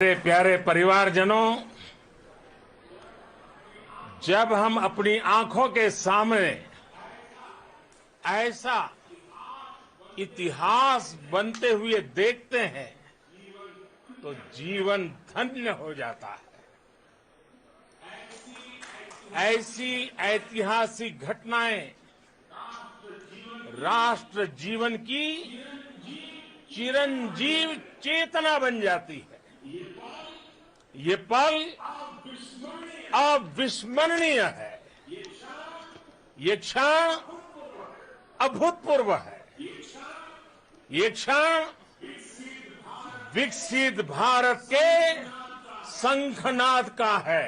मेरे प्यारे परिवारजनों, जब हम अपनी आंखों के सामने ऐसा इतिहास बनते हुए देखते हैं तो जीवन धन्य हो जाता है। ऐसी ऐतिहासिक घटनाएं राष्ट्र जीवन की चिरंजीव चेतना बन जाती है। ये पल अविस्मरणीय है। ये क्षण अभूतपूर्व है। ये क्षण विकसित भारत के शंखनाद का है।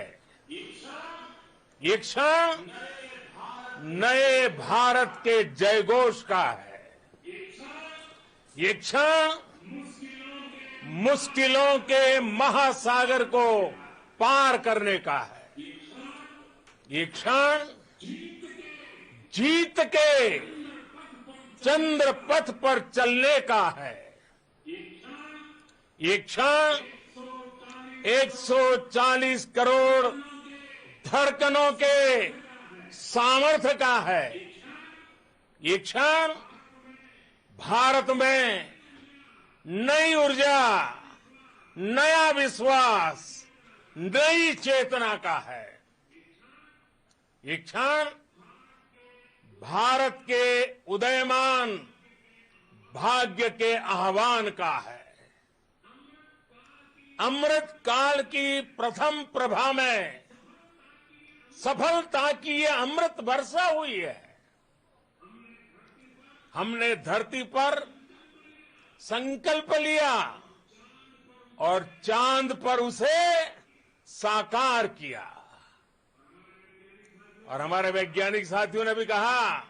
ये क्षण नए भारत के जयघोष का है। ये क्षण मुश्किलों के महासागर को पार करने का है। ये क्षण जीत के चंद्र पथ पर चलने का है। ये क्षण 140 करोड़ धड़कनों के सामर्थ्य का है। ये क्षण भारत में नई ऊर्जा, नया विश्वास, नई चेतना का है। ये क्षण भारत के उदयमान भाग्य के आह्वान का है। अमृत काल की प्रथम प्रभा में सफलता की ये अमृत वर्षा हुई है। हमने धरती पर संकल्प लिया और चांद पर उसे साकार किया। और हमारे वैज्ञानिक साथियों ने भी कहा,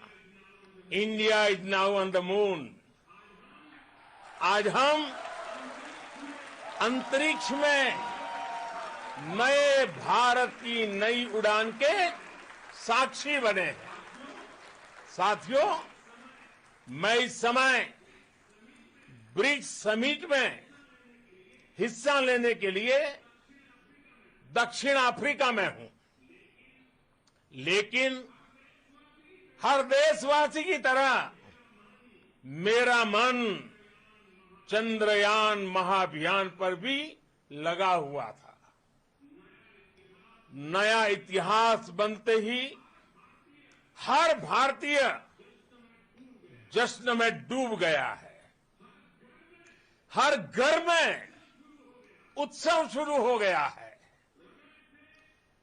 India is now on the moon. आज हम अंतरिक्ष में नए भारत की नई उड़ान के साक्षी बने हैं। साथियों, मैं इस समय ब्रिक्स समिट में हिस्सा लेने के लिए दक्षिण अफ्रीका में हूं, लेकिन हर देशवासी की तरह मेरा मन चंद्रयान महाअभियान पर भी लगा हुआ था। नया इतिहास बनते ही हर भारतीय जश्न में डूब गया है। हर घर में उत्सव शुरू हो गया है।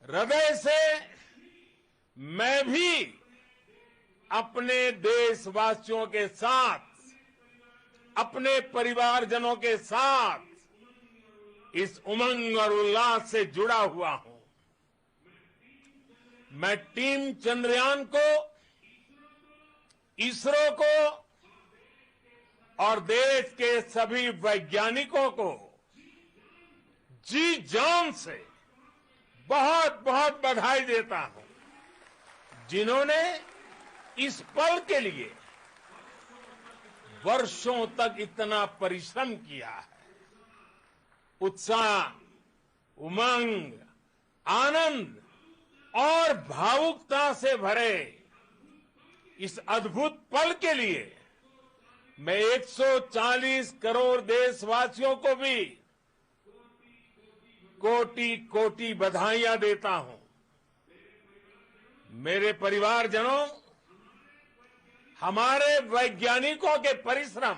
हृदय से मैं भी अपने देशवासियों के साथ, अपने परिवारजनों के साथ इस उमंग और उल्लास से जुड़ा हुआ हूं। मैं टीम चंद्रयान को, इसरो को और देश के सभी वैज्ञानिकों को जी जान से बहुत बहुत बधाई देता हूं, जिन्होंने इस पल के लिए वर्षों तक इतना परिश्रम किया है। उत्साह, उमंग, आनंद और भावुकता से भरे इस अद्भुत पल के लिए मैं 140 करोड़ देशवासियों को भी कोटि कोटि बधाइयां देता हूं। मेरे परिवारजनों, हमारे वैज्ञानिकों के परिश्रम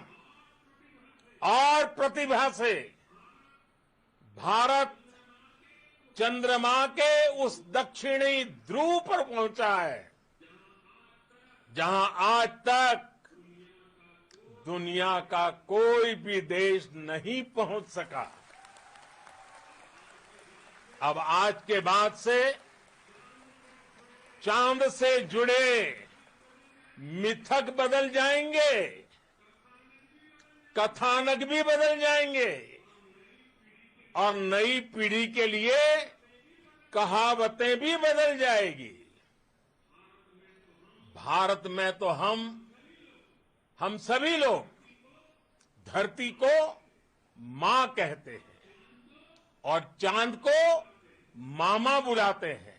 और प्रतिभा से भारत चंद्रमा के उस दक्षिणी ध्रुव पर पहुंचा है, जहां आज तक दुनिया का कोई भी देश नहीं पहुंच सका। अब आज के बाद से चांद से जुड़े मिथक बदल जाएंगे, कथानक भी बदल जाएंगे और नई पीढ़ी के लिए कहावतें भी बदल जाएगी। भारत में तो हम सभी लोग धरती को मां कहते हैं और चांद को मामा बुलाते हैं।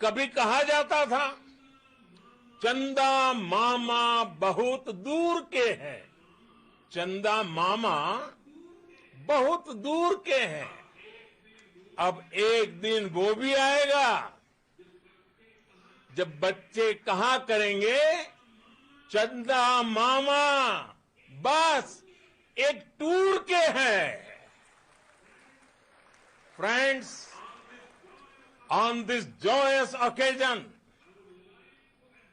कभी कहा जाता था चंदा मामा बहुत दूर के हैं, चंदा मामा बहुत दूर के हैं। अब एक दिन वो भी आएगा जब बच्चे कहा करेंगे चंदा मामा बस एक टूर के हैं। Friends, on this joyous occasion,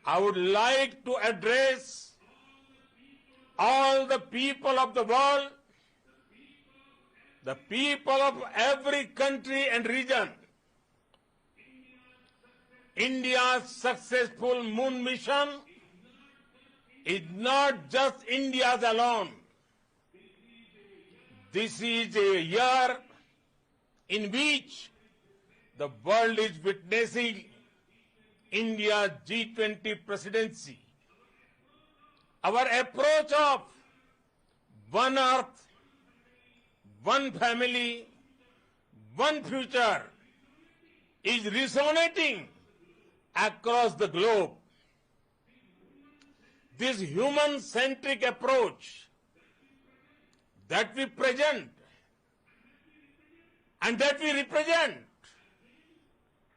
I would like to address all the people of the world, the people of every country and region. India's successful moon mission is not just India's alone. This is a year in which the world is witnessing India's G20 presidency. Our approach of one earth, one family, one future is resonating across the globe. This human-centric approach that we present and that we represent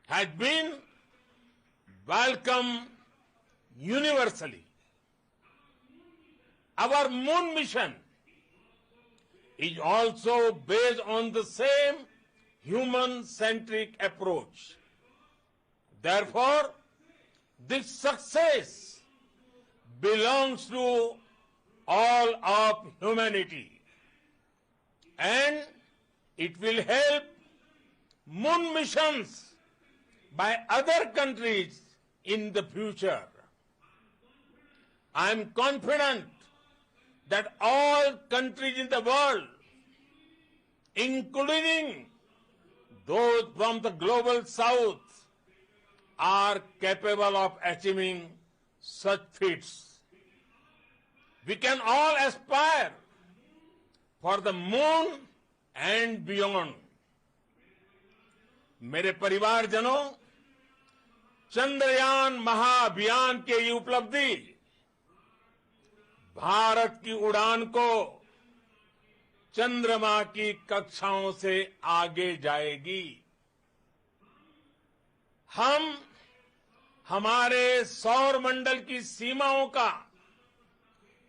has been welcomed universally. Our moon mission is also based on the same human-centric approach. Therefore, this success belongs to all of humanity, and it will help moon missions by other countries in the future. I am confident that all countries in the world, including those from the global south, are capable of achieving such feats. We can all aspire for the moon and beyond. मेरे परिवारजनों, चंद्रयान महाअभियान की ये उपलब्धि भारत की उड़ान को चंद्रमा की कक्षाओं से आगे जाएगी। हम हमारे सौर मंडल की सीमाओं का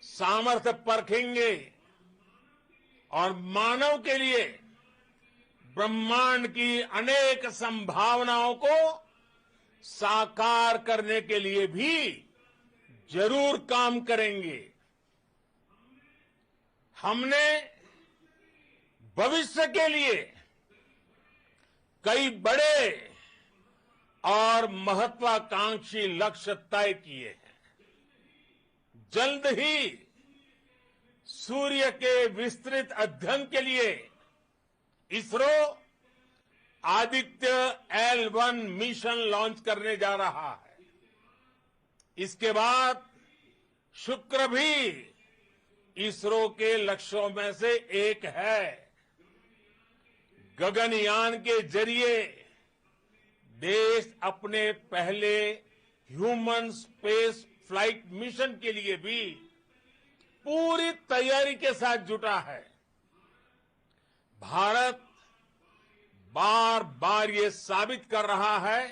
सामर्थ्य परखेंगे और मानव के लिए ब्रह्मांड की अनेक संभावनाओं को साकार करने के लिए भी जरूर काम करेंगे। हमने भविष्य के लिए कई बड़े और महत्वाकांक्षी लक्ष्य तय किए हैं। जल्द ही सूर्य के विस्तृत अध्ययन के लिए ISRO Aditya L1 mission launch करने जा रहा है। इसके बाद शुक्र भी इसरो के लक्ष्यों में से एक है। गगनयान के जरिए देश अपने पहले ह्यूमन स्पेस फ्लाइट मिशन के लिए भी पूरी तैयारी के साथ जुटा है। भारत बार बार ये साबित कर रहा है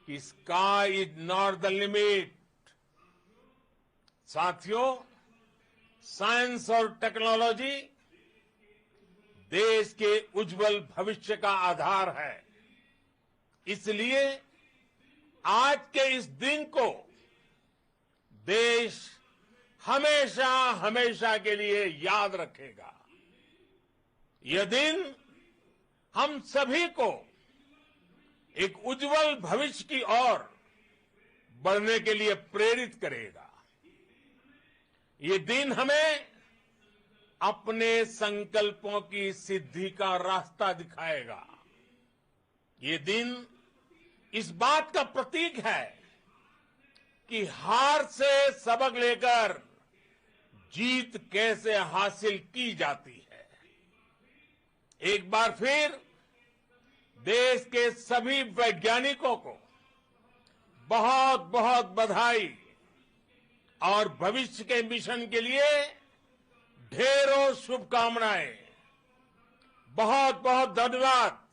कि sky is not the limit. साथियों, साइंस और टेक्नोलॉजी देश के उज्जवल भविष्य का आधार है। इसलिए आज के इस दिन को देश हमेशा हमेशा के लिए याद रखेगा। यह दिन हम सभी को एक उज्जवल भविष्य की ओर बढ़ने के लिए प्रेरित करेगा। ये दिन हमें अपने संकल्पों की सिद्धि का रास्ता दिखाएगा। ये दिन इस बात का प्रतीक है कि हार से सबक लेकर जीत कैसे हासिल की जाती है। एक बार फिर देश के सभी वैज्ञानिकों को बहुत बहुत बधाई और भविष्य के मिशन के लिए ढेरों शुभकामनाएं। बहुत बहुत धन्यवाद।